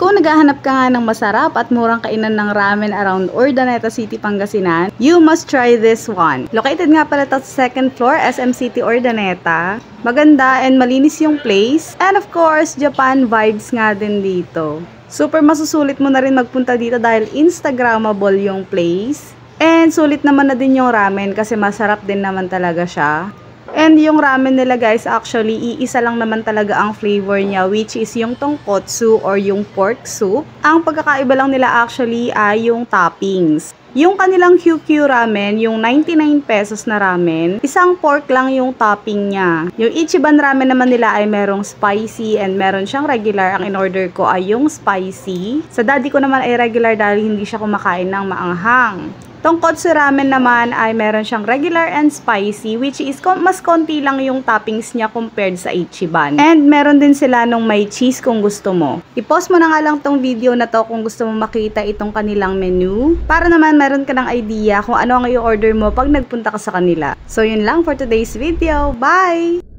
Kung naghahanap ka nga ng masarap at murang kainan ng ramen around Urdaneta City, Pangasinan, you must try this one. Located nga pala ito sa 2nd floor, SM City, Urdaneta. Maganda and malinis yung place. And of course, Japan vibes nga din dito. Super masusulit mo na rin magpunta dito dahil Instagrammable yung place. And sulit naman na din yung ramen kasi masarap din naman talaga siya. And yung ramen nila guys, actually, iisa lang naman talaga ang flavor niya, which is yung tonkotsu or yung pork soup. Ang pagkakaiba lang nila actually ay yung toppings. Yung kanilang QQ ramen, yung 99 pesos na ramen, isang pork lang yung topping niya. Yung Ichiban ramen naman nila ay merong spicy and meron siyang regular. Ang in-order ko ay yung spicy. Sa daddy ko naman ay regular dahil hindi siya kumakain ng maanghang. Tonkotsu ramen naman ay meron siyang regular and spicy, which is mas konti lang yung toppings niya compared sa Ichiban. And meron din sila nung may cheese kung gusto mo. I-pause mo na nga lang tong video na to kung gusto mo makita itong kanilang menu. Para naman meron ka ng idea kung ano ang i-order mo pag nagpunta ka sa kanila. So yun lang for today's video. Bye!